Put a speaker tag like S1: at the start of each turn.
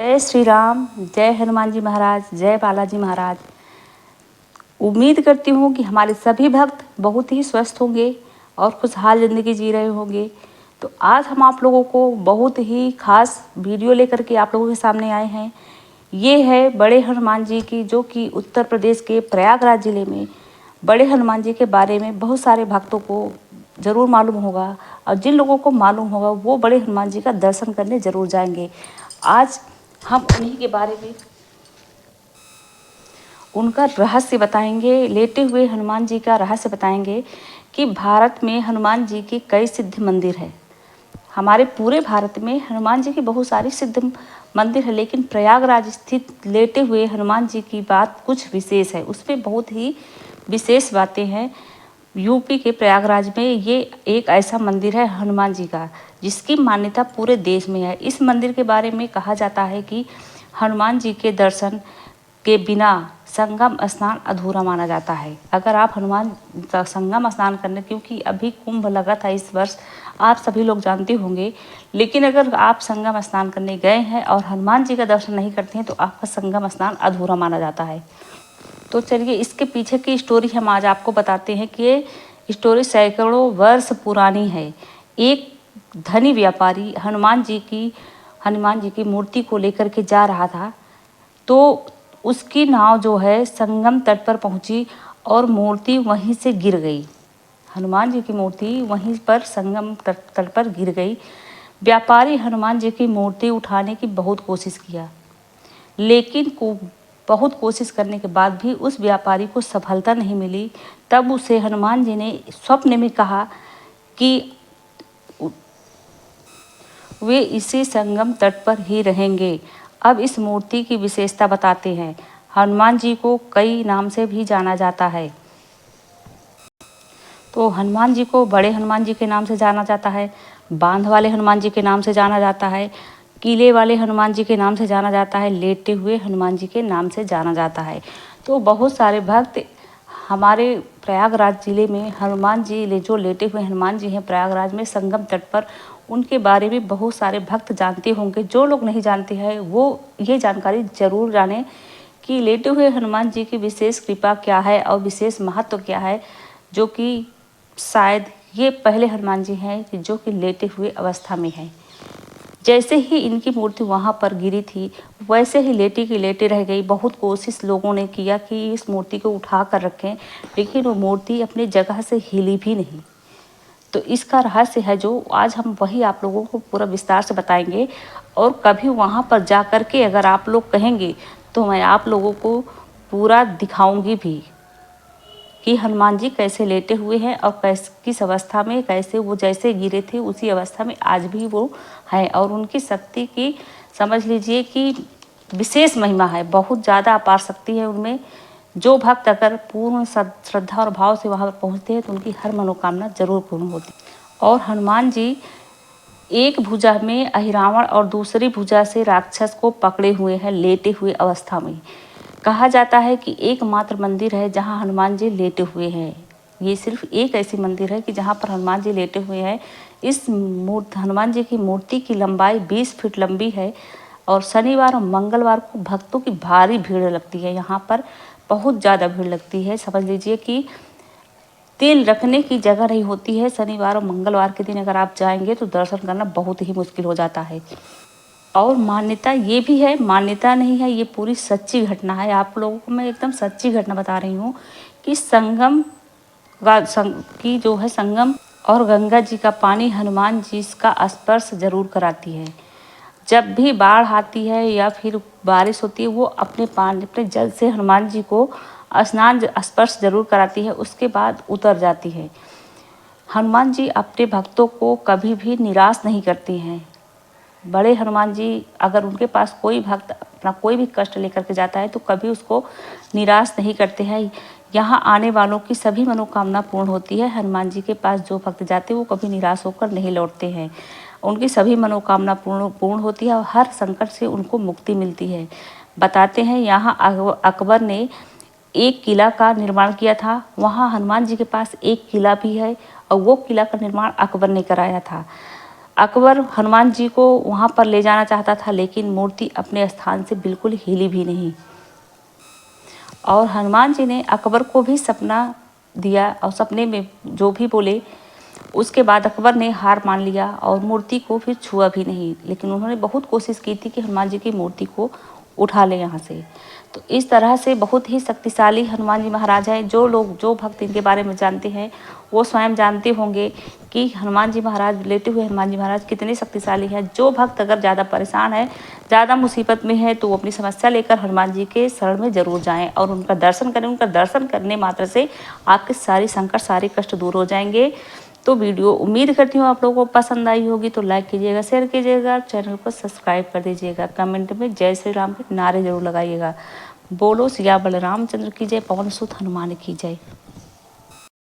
S1: जय श्री राम, जय हनुमान जी महाराज, जय बालाजी महाराज। उम्मीद करती हूँ कि हमारे सभी भक्त बहुत ही स्वस्थ होंगे और खुशहाल ज़िंदगी जी रहे होंगे। तो आज हम आप लोगों को बहुत ही खास वीडियो लेकर के आप लोगों के सामने आए हैं। ये है बड़े हनुमान जी की, जो कि उत्तर प्रदेश के प्रयागराज ज़िले में बड़े हनुमान जी के बारे में बहुत सारे भक्तों को ज़रूर मालूम होगा, और जिन लोगों को मालूम होगा वो बड़े हनुमान जी का दर्शन करने ज़रूर जाएंगे। आज हम उन्हीं के बारे में उनका रहस्य बताएंगे, लेटे हुए हनुमान जी का रहस्य बताएंगे कि भारत में हनुमान जी की कई सिद्ध मंदिर है। हमारे पूरे भारत में हनुमान जी की बहुत सारी सिद्ध मंदिर है, लेकिन प्रयागराज स्थित लेटे हुए हनुमान जी की बात कुछ विशेष है। उसमें बहुत ही विशेष बातें हैं। यूपी के प्रयागराज में ये एक ऐसा मंदिर है हनुमान जी का, जिसकी मान्यता पूरे देश में है। इस मंदिर के बारे में कहा जाता है कि हनुमान जी के दर्शन के बिना संगम स्नान अधूरा माना जाता है। अगर आप हनुमान संगम स्नान करने, क्योंकि अभी कुंभ लगा था इस वर्ष, आप सभी लोग जानते होंगे, लेकिन अगर आप संगम स्नान करने गए हैं और हनुमान जी का दर्शन नहीं करते हैं तो आपका संगम स्नान अधूरा माना जाता है। तो चलिए इसके पीछे की स्टोरी हम आज आपको बताते हैं कि ये स्टोरी सैकड़ों वर्ष पुरानी है। एक धनी व्यापारी हनुमान जी की मूर्ति को लेकर के जा रहा था, तो उसकी नाव जो है संगम तट पर पहुंची और मूर्ति वहीं से गिर गई। हनुमान जी की मूर्ति वहीं पर संगम तट पर गिर गई। व्यापारी हनुमान जी की मूर्ति उठाने की बहुत कोशिश किया, लेकिन बहुत कोशिश करने के बाद भी उस व्यापारी को सफलता नहीं मिली। तब उसे हनुमान जी ने स्वप्न में कहा कि वे इसी संगम तट पर ही रहेंगे। अब इस मूर्ति की विशेषता बताते हैं। हनुमान जी को कई नाम से भी जाना जाता है। तो हनुमान जी को बड़े हनुमान जी के नाम से जाना जाता है, बांध वाले हनुमान जी के नाम से जाना जाता है, किले वाले हनुमान जी के नाम से जाना जाता है, लेटे हुए हनुमान जी के नाम से जाना जाता है। तो बहुत सारे भक्त हमारे प्रयागराज जिले में हनुमान जी जो लेटे हुए हनुमान जी हैं प्रयागराज में संगम तट पर, उनके बारे में बहुत सारे भक्त जानते होंगे। जो लोग नहीं जानते हैं वो ये जानकारी जरूर जानें कि लेटे हुए हनुमान जी की विशेष कृपा क्या है और विशेष महत्व क्या है, जो कि शायद ये पहले हनुमान जी हैं कि जो कि लेटे हुए अवस्था में हैं। जैसे ही इनकी मूर्ति वहाँ पर गिरी थी, वैसे ही लेटी की लेटे रह गई। बहुत कोशिश लोगों ने किया कि इस मूर्ति को उठा कर रखें, लेकिन वो मूर्ति अपनी जगह से हिली भी नहीं। तो इसका रहस्य है जो आज हम वही आप लोगों को पूरा विस्तार से बताएंगे। और कभी वहाँ पर जा कर के अगर आप लोग कहेंगे तो मैं आप लोगों को पूरा दिखाऊंगी भी कि हनुमान जी कैसे लेटे हुए हैं और किस अवस्था में, कैसे वो जैसे गिरे थे उसी अवस्था में आज भी वो हैं। और उनकी शक्ति की समझ लीजिए कि विशेष महिमा है, बहुत ज़्यादा अपार शक्ति है उनमें। जो भक्त अगर पूर्ण श्रद्धा और भाव से वहाँ पर पहुँचते हैं तो उनकी हर मनोकामना जरूर पूर्ण होती है। और हनुमान जी एक भुजा में अहिरावण और दूसरी भुजा से राक्षस को पकड़े हुए हैं लेटे हुए अवस्था में। कहा जाता है कि एकमात्र मंदिर है जहां हनुमान जी लेटे हुए हैं। ये सिर्फ एक ऐसी मंदिर है कि जहां पर हनुमान जी लेटे हुए हैं। इस हनुमान जी की मूर्ति की लंबाई 20 फीट लंबी है और शनिवार और मंगलवार को भक्तों की भारी भीड़ लगती है। यहाँ पर बहुत ज़्यादा भीड़ लगती है। समझ लीजिए कि तेल रखने की जगह नहीं होती है। शनिवार और मंगलवार के दिन अगर आप जाएंगे तो दर्शन करना बहुत ही मुश्किल हो जाता है। और मान्यता ये भी है, मान्यता नहीं है, ये पूरी सच्ची घटना है। आप लोगों को मैं एकदम सच्ची घटना बता रही हूँ कि की जो है संगम और गंगा जी का पानी हनुमान जी का स्पर्श जरूर कराती है। जब भी बाढ़ आती है या फिर बारिश होती है, वो अपने जल से हनुमान जी को स्पर्श जरूर कराती है, उसके बाद उतर जाती है। हनुमान जी अपने भक्तों को कभी भी निराश नहीं करती हैं। बड़े हनुमान जी अगर उनके पास कोई भक्त अपना कोई भी कष्ट लेकर के जाता है तो कभी उसको निराश नहीं करते हैं। यहाँ आने वालों की सभी मनोकामना पूर्ण होती है। हनुमान जी के पास जो भक्त जाते हैं वो कभी निराश होकर नहीं लौटते हैं। उनकी सभी मनोकामना पूर्ण होती है और हर संकट से उनको मुक्ति मिलती है। बताते हैं यहाँ अकबर ने एक किला का निर्माण किया था। वहाँ हनुमान जी के पास एक किला भी है और वो किला का निर्माण अकबर ने कराया था। अकबर हनुमान जी को वहाँ पर ले जाना चाहता था, लेकिन मूर्ति अपने स्थान से बिल्कुल हिली भी नहीं। और हनुमान जी ने अकबर को भी सपना दिया और सपने में जो भी बोले, उसके बाद अकबर ने हार मान लिया और मूर्ति को फिर छुआ भी नहीं। लेकिन उन्होंने बहुत कोशिश की थी कि हनुमान जी की मूर्ति को उठा ले यहाँ से। तो इस तरह से बहुत ही शक्तिशाली हनुमान जी महाराज हैं। जो भक्त इनके बारे में जानते हैं वो स्वयं जानते होंगे कि हनुमान जी महाराज, लेटे हुए हनुमान जी महाराज कितने शक्तिशाली हैं। जो भक्त अगर ज़्यादा परेशान है, ज़्यादा मुसीबत में है, तो वो अपनी समस्या लेकर हनुमान जी के शरण में ज़रूर जाएं और उनका दर्शन करें। उनका दर्शन करने मात्र से आपके सारी संकट, सारे कष्ट दूर हो जाएंगे। तो वीडियो उम्मीद करती हूँ आप लोगों को पसंद आई होगी। तो लाइक कीजिएगा, शेयर कीजिएगा, चैनल को सब्सक्राइब कर दीजिएगा। कमेंट में जय श्री राम के नारे जरूर लगाइएगा। बोलो सिया बलरामचंद्र की जय, पवन सुत हनुमान की जय।